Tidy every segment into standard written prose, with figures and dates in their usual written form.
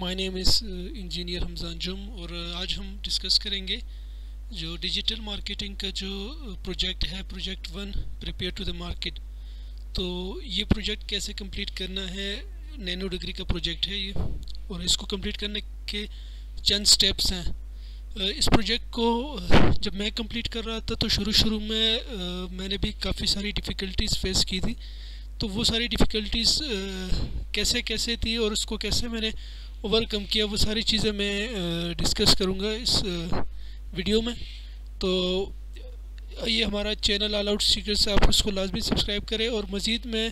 My name is engineer Hamzan जुम और आज हम डिस्कस करेंगे जो डिजिटल मार्केटिंग का जो प्रोजेक्ट है, project 1 prepare to the market. तो ये प्रोजेक्ट कैसे कंप्लीट करना है, नैनो डिग्री का प्रोजेक्ट है ये, और इसको कंप्लीट करने के चंद स्टेप्स हैं। इस प्रोजेक्ट को जब मैं कंप्लीट कर रहा था तो शुरू में मैंने भी काफ़ी सारी डिफ़िकल्टीज़ फेस की थी। तो वो सारी डिफ़िकल्टीज़ कैसे थी और उसको कैसे मैंने ओवरकम किया, वो सारी चीज़ें मैं डिस्कस करूँगा इस वीडियो में। तो ये हमारा चैनल ऑल आउट सीक्रेट्स, आप उसको लाजमी सब्सक्राइब करें। और मज़ीद मैं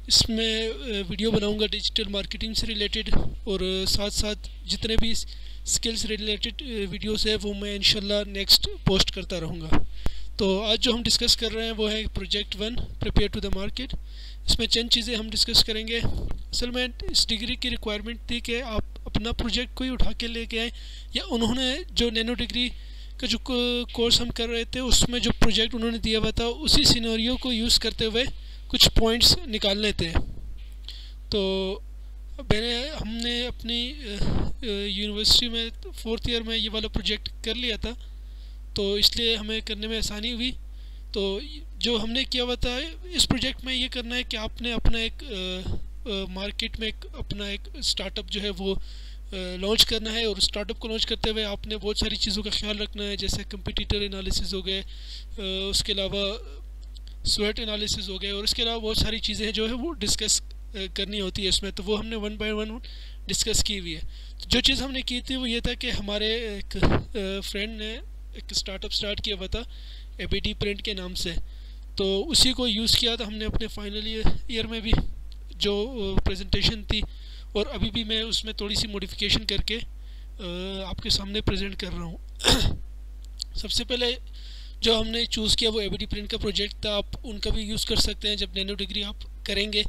इसमें वीडियो बनाऊँगा डिजिटल मार्केटिंग से रिलेटेड, और साथ साथ जितने भी स्किल्स रिलेटेड वीडियोस है वो मैं इंशाल्लाह नेक्स्ट पोस्ट करता रहूँगा। तो आज जो हम डिस्कस कर रहे हैं वो है project 1 prepare to the market. इसमें चंद चीज़ें हम डिस्कस करेंगे। असल में इस डिग्री की रिक्वायरमेंट थी कि आप अपना प्रोजेक्ट कोई उठा के लेके आएँ, या उन्होंने जो नैनो डिग्री का जो कोर्स हम कर रहे थे उसमें जो प्रोजेक्ट उन्होंने दिया हुआ था उसी सिनेरियो को यूज़ करते हुए कुछ पॉइंट्स निकालने थे। तो हमने अपनी यूनिवर्सिटी में 4th ईयर में ये वाला प्रोजेक्ट कर लिया था, तो इसलिए हमें करने में आसानी हुई। तो जो हमने किया हुआ था इस प्रोजेक्ट में ये करना है कि आपने अपना एक मार्केट में अपना एक स्टार्टअप जो है वो लॉन्च करना है, और स्टार्टअप को लॉन्च करते हुए आपने बहुत सारी चीज़ों का ख्याल रखना है, जैसे कंपटीटर एनालिसिस हो गए, उसके अलावा स्वेट एनालिसिस हो गए, और इसके अलावा बहुत सारी चीज़ें जो है वो डिस्कस करनी होती है इसमें। तो वो हमने 1 बाय 1 डिस्कस की हुई है। तो जो चीज़ हमने की थी वो ये था कि हमारे एक फ्रेंड ने एक स्टार्टअप स्टार्ट किया हुआ था एबीडी प्रिंट के नाम से, तो उसी को यूज़ किया था हमने अपने फाइनल ईयर में भी जो प्रेजेंटेशन थी, और अभी भी मैं उसमें थोड़ी सी मॉडिफिकेशन करके आपके सामने प्रेजेंट कर रहा हूँ। सबसे पहले जो हमने चूज़ किया वो एबीडी प्रिंट का प्रोजेक्ट था। आप उनका भी यूज़ कर सकते हैं जब नैनो डिग्री आप करेंगे,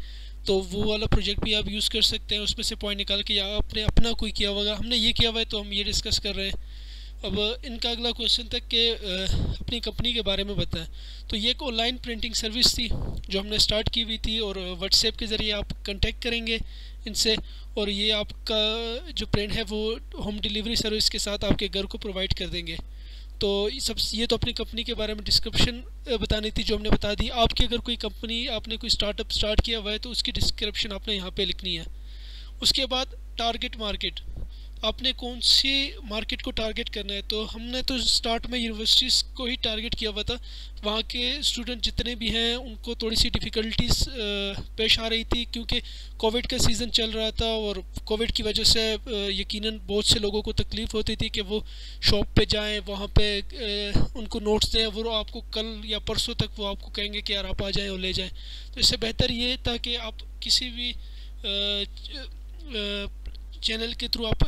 तो वो वाला प्रोजेक्ट भी आप यूज़ कर सकते हैं, उसमें से पॉइंट निकाल के, या आपने अपना कोई किया होगा। हमने ये किया हुआ है तो हम ये डिस्कस कर रहे हैं। अब इनका अगला क्वेश्चन था कि अपनी कंपनी के बारे में बताएं। तो ये एक ऑनलाइन प्रिंटिंग सर्विस थी जो हमने स्टार्ट की हुई थी, और व्हाट्सएप के ज़रिए आप कांटेक्ट करेंगे इनसे, और ये आपका जो प्रिंट है वो होम डिलीवरी सर्विस के साथ आपके घर को प्रोवाइड कर देंगे। तो ये तो अपनी कंपनी के बारे में डिस्क्रिप्शन बतानी थी जो हमने बता दी। आपकी अगर कोई कंपनी, आपने कोई स्टार्टअप स्टार्ट किया हुआ है तो उसकी डिस्क्रिप्शन आपने यहाँ पे लिखनी है। उसके बाद टारगेट मार्केट, आपने कौन सी मार्केट को टारगेट करना है। तो हमने तो स्टार्ट में यूनिवर्सिटीज़ को ही टारगेट किया हुआ था। वहाँ के स्टूडेंट जितने भी हैं उनको थोड़ी सी डिफ़िकल्टीज़ पेश आ रही थी, क्योंकि कोविड का सीज़न चल रहा था, और कोविड की वजह से यकीनन बहुत से लोगों को तकलीफ़ होती थी कि वो शॉप पे जाएं, वहाँ पे उनको नोट्स दें, वो आपको कल या परसों तक वो आपको कहेंगे कि यार आप आ जाएँ और ले जाएँ। तो इससे बेहतर ये था कि आप किसी भी चैनल के थ्रू आप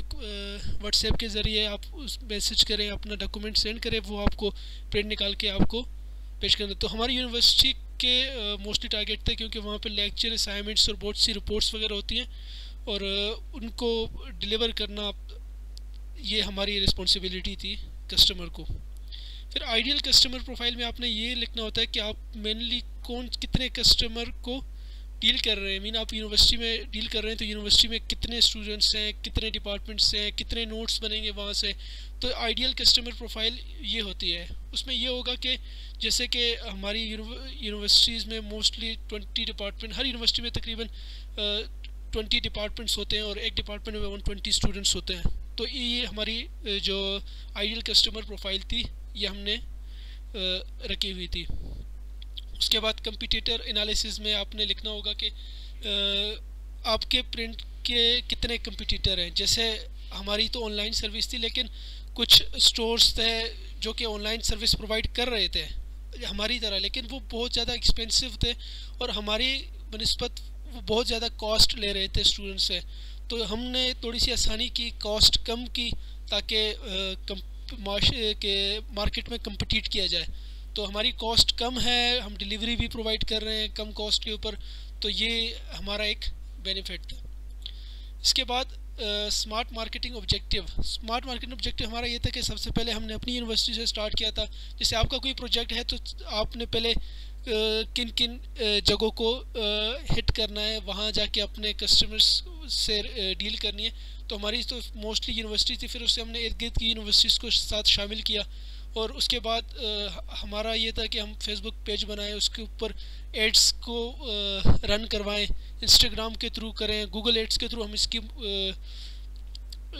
व्हाट्सएप के ज़रिए आप उस मैसेज करें, अपना डॉक्यूमेंट सेंड करें, वो आपको प्रिंट निकाल के आपको पेश करना। तो हमारी यूनिवर्सिटी के मोस्टली टारगेट थे, क्योंकि वहाँ पे लेक्चर, असाइनमेंट्स और बहुत सी रिपोर्ट्स वगैरह होती हैं, और उनको डिलीवर करना ये हमारी रिस्पॉन्सिबिलिटी थी कस्टमर को। फिर आइडियल कस्टमर प्रोफाइल में आपने ये लिखना होता है कि आप मेनली कितने कस्टमर को डील कर रहे हैं। मीन आप यूनिवर्सिटी में डील कर रहे हैं तो यूनिवर्सिटी में कितने स्टूडेंट्स हैं, कितने डिपार्टमेंट्स हैं, कितने नोट्स बनेंगे वहाँ से। तो आइडियल कस्टमर प्रोफाइल ये होती है। उसमें ये होगा कि जैसे कि हमारी यूनिवर्सिटीज़ में मोस्टली 20 डिपार्टमेंट, हर यूनिवर्सिटी में तकरीबन 20 डिपार्टमेंट्स होते हैं, और एक डिपार्टमेंट में 120 स्टूडेंट्स होते हैं। तो ये हमारी जो आइडियल कस्टमर प्रोफाइल थी ये हमने रखी हुई थी। उसके बाद कंपटीटर एनालिसिस में आपने लिखना होगा कि आपके प्रिंट के कितने कंपटीटर हैं। जैसे हमारी तो ऑनलाइन सर्विस थी, लेकिन कुछ स्टोर्स थे जो कि ऑनलाइन सर्विस प्रोवाइड कर रहे थे हमारी तरह, लेकिन वो बहुत ज़्यादा एक्सपेंसिव थे, और हमारी बनिस्बत वो बहुत ज़्यादा कॉस्ट ले रहे थे स्टूडेंट से। तो हमने थोड़ी सी आसानी की, कॉस्ट कम की, ताकि मार्केट में कम्पीट किया जाए। तो हमारी कॉस्ट कम है, हम डिलीवरी भी प्रोवाइड कर रहे हैं कम कॉस्ट के ऊपर, तो ये हमारा एक बेनिफिट था। इसके बाद smart marketing objective. Smart marketing objective हमारा ये था कि सबसे पहले हमने अपनी यूनिवर्सिटी से स्टार्ट किया था। जैसे आपका कोई प्रोजेक्ट है तो आपने पहले किन किन जगहों को हिट करना है, वहाँ जाके अपने कस्टमर्स से डील करनी है। तो हमारी तो मोस्टली यूनिवर्सिटी थी, फिर उससे हमने इर्द गिर्द की यूनिवर्सिटीज़ को साथ शामिल किया। और उसके बाद हमारा ये था कि हम फेसबुक पेज बनाएं, उसके ऊपर एड्स को रन करवाएं, इंस्टाग्राम के थ्रू करें, गूगल एड्स के थ्रू हम इसकी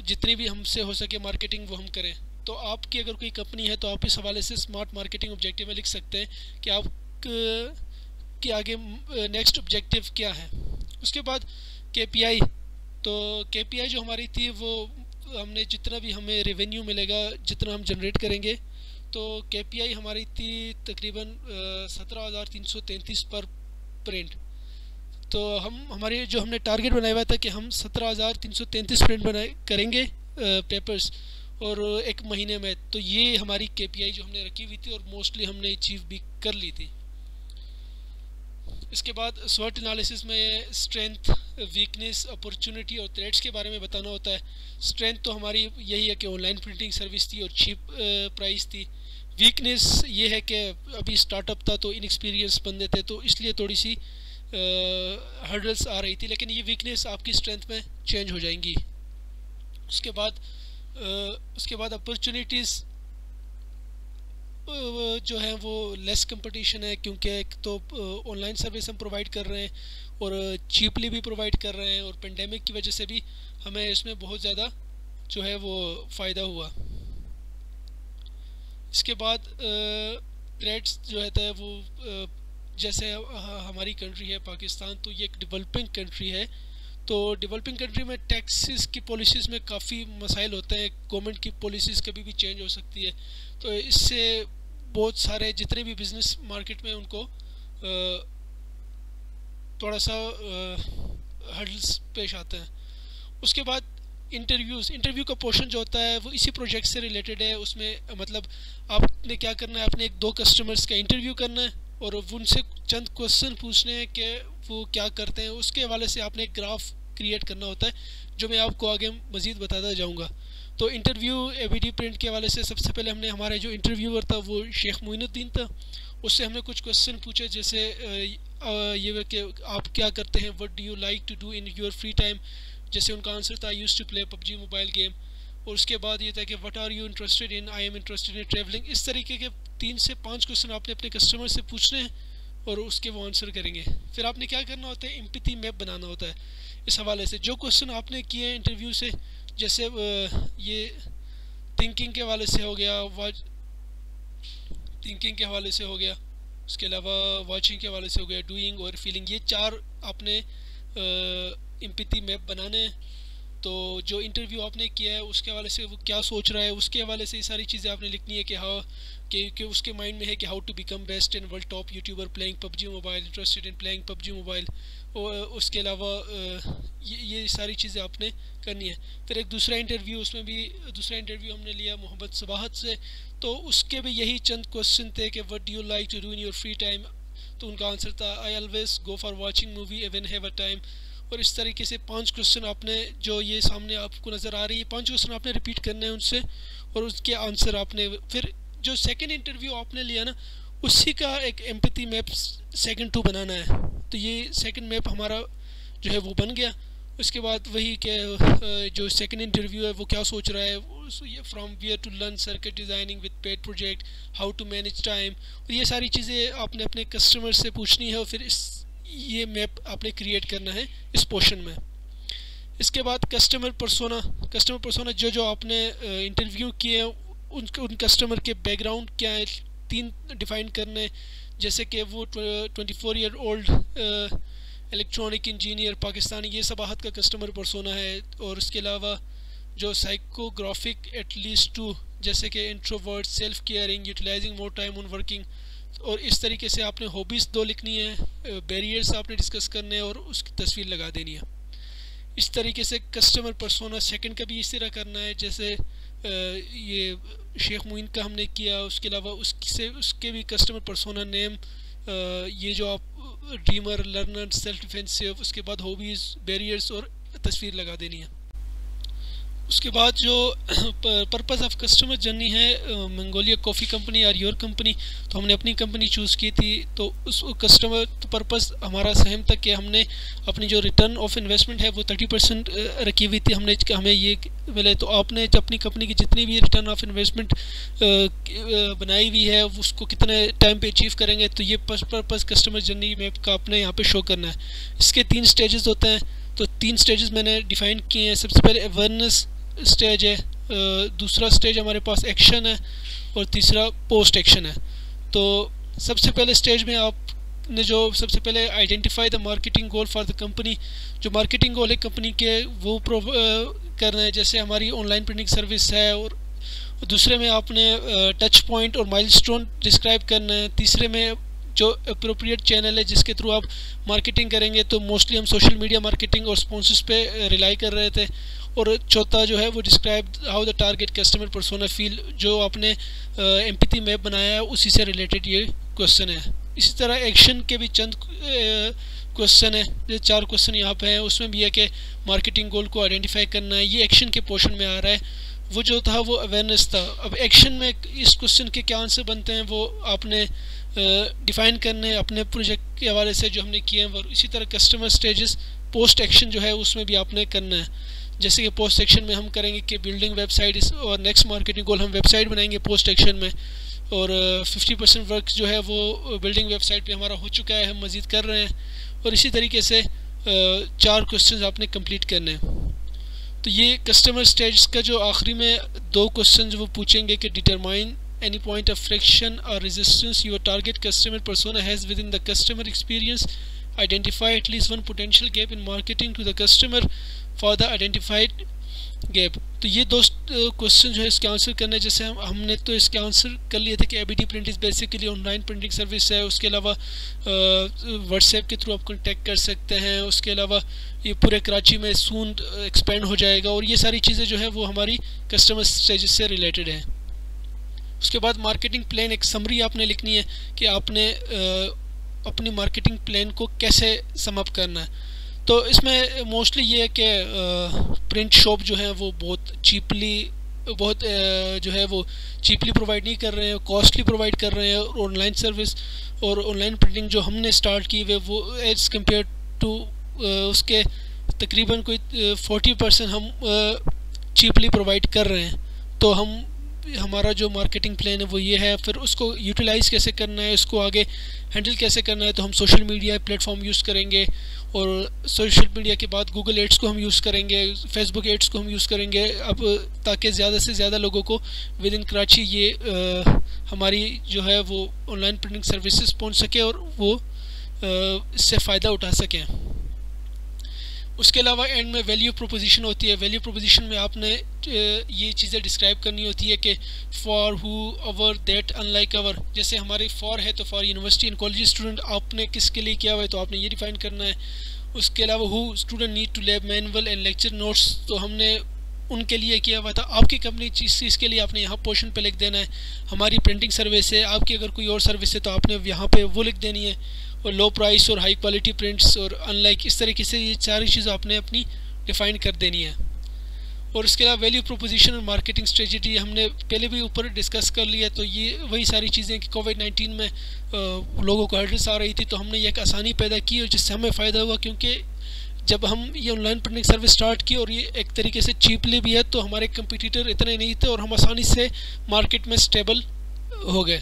जितनी भी हमसे हो सके मार्केटिंग वो हम करें। तो आपकी अगर कोई कंपनी है तो आप इस हवाले से स्मार्ट मार्केटिंग ऑब्जेक्टिव में लिख सकते हैं कि आप के आगे नेक्स्ट ऑब्जेक्टिव क्या है। उसके बाद केपीआई, तो केपीआई जो हमारी थी वो हमने जितना भी हमें रेवेन्यू मिलेगा, जितना हम जनरेट करेंगे, तो केपीआई हमारी थी तकरीबन 17,333 पर प्रिंट। तो हमारे जो हमने टारगेट बनाया हुआ था कि हम 17,333 प्रिंट बनाए करेंगे पेपर्स और एक महीने में। तो ये हमारी केपीआई जो हमने रखी हुई थी और मोस्टली हमने अचीव भी कर ली थी। इसके बाद स्वॉट एनालिसिस में स्ट्रेंथ, वीकनेस, अपॉर्चुनिटी और थ्रेट्स के बारे में बताना होता है। स्ट्रेंथ तो हमारी यही है कि ऑनलाइन प्रिंटिंग सर्विस थी और चीप प्राइस थी। वीकनेस ये है कि अभी स्टार्टअप था तो इनएक्सपीरियंस बंदे थे, तो इसलिए थोड़ी सी हर्डल्स आ रही थी, लेकिन ये वीकनेस आपकी स्ट्रेंथ में चेंज हो जाएंगी। उसके बाद अपॉर्चुनिटीज़ जो है वो लेस कंपटीशन है, क्योंकि एक तो ऑनलाइन सर्विस हम प्रोवाइड कर रहे हैं और चीपली भी प्रोवाइड कर रहे हैं, और पेंडेमिक की वजह से भी हमें इसमें बहुत ज़्यादा जो है वो फ़ायदा हुआ। इसके बाद थ्रेट्स जो है वो जैसे हमारी कंट्री है पाकिस्तान, तो ये एक डेवलपिंग कंट्री है। तो डेवलपिंग कंट्री में टैक्सेस की पॉलिसीज़ में काफ़ी मसाइल होते हैं, गवर्नमेंट की पॉलिसीज़ कभी भी चेंज हो सकती है। तो इससे बहुत सारे जितने भी बिज़नेस मार्केट में उनको थोड़ा सा हर्डल्स पेश आते हैं। उसके बाद इंटरव्यू का पोर्शन जो होता है वो इसी प्रोजेक्ट से रिलेटेड है। उसमें मतलब आपने क्या करना है, आपने 1-2 कस्टमर्स का इंटरव्यू करना है और उनसे चंद क्वेश्चन पूछने हैं कि वो क्या करते हैं। उसके हवाले से आपने एक ग्राफ क्रिएट करना होता है, जो मैं आपको आगे मज़ीद बताता जाऊँगा। तो इंटरव्यू एबीडी प्रिंट के हवाले से सबसे पहले हमने हमारे जो इंटरव्यूअर था वो शेख मोइनुद्दीन था, उससे हमने कुछ क्वेश्चन पूछे, जैसे ये कि आप क्या करते हैं, what do you like to do in your free time. जैसे उनका आंसर था I used to play PUBG mobile game. और उसके बाद ये था कि what are you interested in, I am interested in travelling. इस तरीके के 3 से 5 क्वेश्चन आपने अपने कस्टमर से पूछने हैं और उसके वो आंसर करेंगे। फिर आपने क्या करना होता है, एम्पैथी मैप बनाना होता है। इस हवाले से जो क्वेश्चन आपने किए हैं इंटरव्यू से, जैसे ये थिंकिंग के हवाले से हो गया, थिंकिंग के हवाले से हो गया, उसके अलावा वॉचिंग के हवाले से हो गया, डूइंग और फीलिंग, ये 4 आपने एम्पैथी मैप बनाने हैं। तो जो इंटरव्यू आपने किया है उसके हवाले से वो क्या सोच रहा है, उसके हवाले से ये सारी चीज़ें आपने लिखनी है कि उसके माइंड में है कि how to become best in world top YouTuber playing PUBG mobile, interested in playing PUBG mobile. और उसके अलावा ये सारी चीज़ें आपने करनी है। फिर एक दूसरा इंटरव्यू हमने लिया मोहम्मद सबाहत से, तो उसके भी यही चंद क्वेश्चन थे कि what do you like to do in your free time. तो उनका आंसर था I always go for watching movie even have a time. और इस तरीके से 5 क्वेश्चन आपने, जो ये सामने आपको नज़र आ रही है, 5 क्वेश्चन आपने रिपीट करने हैं उनसे और उसके आंसर आपने। फिर जो सेकंड इंटरव्यू आपने लिया ना, उसी का एक एम्पैथी मैप सेकंड 2 बनाना है। तो ये सेकंड मैप हमारा जो है वो बन गया। उसके बाद वही कि जो सेकंड इंटरव्यू है वो क्या सोच रहा है, from where to learn circuit designing with paid project, how to manage time. और ये सारी चीज़ें आपने अपने कस्टमर से पूछनी है और फिर ये मैप आपने क्रिएट करना है इस पोर्शन में। इसके बाद कस्टमर पर्सोना जो आपने इंटरव्यू किए हैं उन कस्टमर के बैकग्राउंड क्या है, 3 डिफ़ाइन करने, जैसे कि वो 24 year old electronic engineer Pakistani, ये सबाहत का कस्टमर पर्सोना है। और उसके अलावा जो साइकोग्राफिक एटलीस्ट 2, जैसे कि introvert, self caring, utilising more time on working. और इस तरीके से आपने हॉबीज़ 2 लिखनी है, बैरियर्स आपने डिस्कस करने हैं और उसकी तस्वीर लगा देनी है। इस तरीके से कस्टमर पर्सोना सेकंड का भी इस तरह करना है, जैसे ये शेख मोइन का हमने किया। उसके अलावा उसके भी कस्टमर पर्सोना नेम, ये जो आप ड्रीमर, लर्नर, सेल्फ डिफेंसिव, उसके बाद हॉबीज़, बैरियर्स और तस्वीर लगा देनी है। उसके बाद जो पर्पस ऑफ कस्टमर जर्नी है मंगोलिया कॉफ़ी कंपनी और योर कंपनी, तो हमने अपनी कंपनी चूज़ की थी। तो उस कस्टमर पर्पस हमारा सेम था कि हमने अपनी जो रिटर्न ऑफ इन्वेस्टमेंट है वो 30% रखी हुई थी। हमें ये मिले, तो आपने अपनी कंपनी की जितनी भी रिटर्न ऑफ इन्वेस्टमेंट बनाई हुई है उसको कितने टाइम पे अचीव करेंगे, तो ये पर्पस कस्टमर जर्नी मैप का आपने यहाँ पे शो करना है। इसके 3 स्टेजेस होते हैं, तो 3 स्टेजेस मैंने डिफ़ाइन किए हैं। सबसे पहले अवेयरनेस स्टेज है, दूसरा स्टेज हमारे पास एक्शन है, और तीसरा पोस्ट एक्शन है। तो सबसे पहले स्टेज में आपने जो सबसे पहले identify the marketing goal for the company, जो मार्केटिंग गोल है कंपनी के वो करना है। जैसे हमारी ऑनलाइन प्रिंटिंग सर्विस है, और दूसरे में आपने टच पॉइंट और माइलस्टोन डिस्क्राइब करना है। तीसरे में जो अप्रोप्रिएट चैनल है जिसके थ्रू आप मार्केटिंग करेंगे, तो मोस्टली हम सोशल मीडिया मार्केटिंग और स्पॉन्सर्स पे रिलाई कर रहे थे। और चौथा जो है वो describe how the target customer persona feel, जो आपने एम्पैथी मैप बनाया है उसी से रिलेटेड ये क्वेश्चन है। इसी तरह एक्शन के भी चंद क्वेश्चन है, जो 4 क्वेश्चन यहाँ पे हैं। उसमें भी है कि मार्केटिंग गोल को आइडेंटिफाई करना है, ये एक्शन के पोर्शन में आ रहा है। वो जो था वो अवेयरनेस था। अब एक्शन में इस क्वेश्चन के क्या आंसर बनते हैं वो आपने डिफ़ाइन करने हैं अपने प्रोजेक्ट के हवाले से जो हमने किए हैं। और इसी तरह कस्टमर स्टेजेस पोस्ट एक्शन जो है उसमें भी आपने करना है। जैसे कि पोस्ट एक्शन में हम करेंगे कि बिल्डिंग वेबसाइट, और नेक्स्ट मार्केटिंग गोल हम वेबसाइट बनाएंगे पोस्ट एक्शन में। और 50% वर्क जो है वो बिल्डिंग वेबसाइट पे हमारा हो चुका है, हम मज़ीद कर रहे हैं। और इसी तरीके से 4 क्वेश्चन आपने कंप्लीट करने हैं। तो ये कस्टमर स्टेज का जो आखिरी में 2 क्वेश्चन वो पूछेंगे कि determine any point of friction or resistance your target customer persona has within the customer experience, identify at least one potential gap in marketing to the customer for the identified gap। तो ये 2 question जो है इसके answer करने, जैसे हमने तो इसके आंसर कर लिए थे कि ABD print is basically online printing service है। उसके अलावा व्हाट्सएप के थ्रू आप कॉन्टेक्ट कर सकते हैं। उसके अलावा ये पूरे कराची में सून एक्सपेंड हो जाएगा, और ये सारी चीज़ें जो है वो हमारी कस्टमर स्टेज से रिलेटेड है। उसके बाद मार्केटिंग प्लान, एक समरी आपने लिखनी है कि आपने अपनी मार्केटिंग प्लान को कैसे सम अप करना है। तो इसमें मोस्टली ये है कि प्रिंट शॉप जो है वो बहुत चीपली प्रोवाइड नहीं कर रहे हैं, कॉस्टली प्रोवाइड कर रहे हैं। और ऑनलाइन सर्विस और ऑनलाइन प्रिंटिंग जो हमने स्टार्ट की हुई वो एज़ कम्पेयर टू उसके तकरीबन कोई 40% हम चीपली प्रोवाइड कर रहे हैं। तो हमारा जो मार्केटिंग प्लान है वो ये है। फिर उसको यूटिलाइज़ कैसे करना है, उसको आगे हैंडल कैसे करना है, तो हम सोशल मीडिया प्लेटफॉर्म यूज़ करेंगे। और सोशल मीडिया के बाद गूगल एड्स को हम यूज़ करेंगे, फेसबुक एड्स को हम यूज़ करेंगे, अब ताकि ज़्यादा से ज़्यादा लोगों को विद इन कराची ये हमारी जो है वो ऑनलाइन प्रिंटिंग सर्विसेज पहुँच सके और वो इससे फ़ायदा उठा सकें। उसके अलावा एंड में वैल्यू प्रोपोजिशन होती है। वैल्यू प्रोपोजिशन में आपने ये चीज़ें डिस्क्राइब करनी होती है कि for who our that unlike our, जैसे हमारे फॉर है तो for university and college student आपने किसके लिए किया हुआ है तो आपने ये डिफाइन करना है। उसके अलावा who student need to lab manual and lecture notes, तो हमने उनके लिए किया हुआ था। आपकी कंपनी चीज़ के लिए आपने यहाँ पोर्शन पे लिख देना है हमारी प्रिंटिंग सर्विस है। आपकी अगर कोई और सर्विस है तो आपने यहाँ पे वो लिख देनी है। और लो प्राइस और हाई क्वालिटी प्रिंट्स और अनलाइक, इस तरीके से ये सारी चीज़ आपने अपनी डिफ़ाइन कर देनी है। और इसके अलावा वैल्यू प्रोपोजिशन और मार्केटिंग स्ट्रेटजी हमने पहले भी ऊपर डिस्कस कर लिया। तो ये वही सारी चीज़ें कि कोविड-19 में लोगों को हर्डल्स आ रही थी, तो हमने ये एक आसानी पैदा की और जिससे हमें फ़ायदा हुआ, क्योंकि जब हम ये ऑनलाइन प्रिंटिंग सर्विस स्टार्ट की और ये एक तरीके से चीपली भी है, तो हमारे कंपटीटर इतने नहीं थे और हम आसानी से मार्केट में स्टेबल हो गए।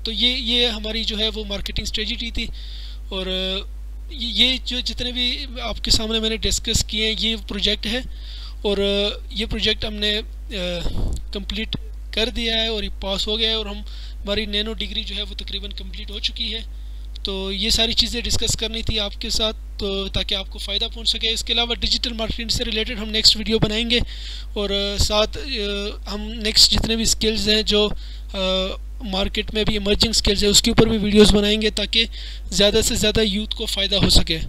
तो ये हमारी जो है वो मार्केटिंग स्ट्रेटजी थी। और ये जो जितने भी आपके सामने मैंने डिस्कस किए हैं ये प्रोजेक्ट है, और ये प्रोजेक्ट हमने कंप्लीट कर दिया है और ये पास हो गया है, और हमारी नैनो डिग्री जो है वो तकरीबन कंप्लीट हो चुकी है। तो ये सारी चीज़ें डिस्कस करनी थी आपके साथ, तो ताकि आपको फ़ायदा पहुंच सके। इसके अलावा डिजिटल मार्केटिंग से रिलेटेड हम नेक्स्ट वीडियो बनाएंगे, और साथ हम नेक्स्ट जितने भी स्किल्स हैं जो मार्केट में भी इमर्जिंग स्किल्स है उसके ऊपर भी वीडियोस बनाएंगे, ताकि ज़्यादा से ज़्यादा यूथ को फ़ायदा हो सके।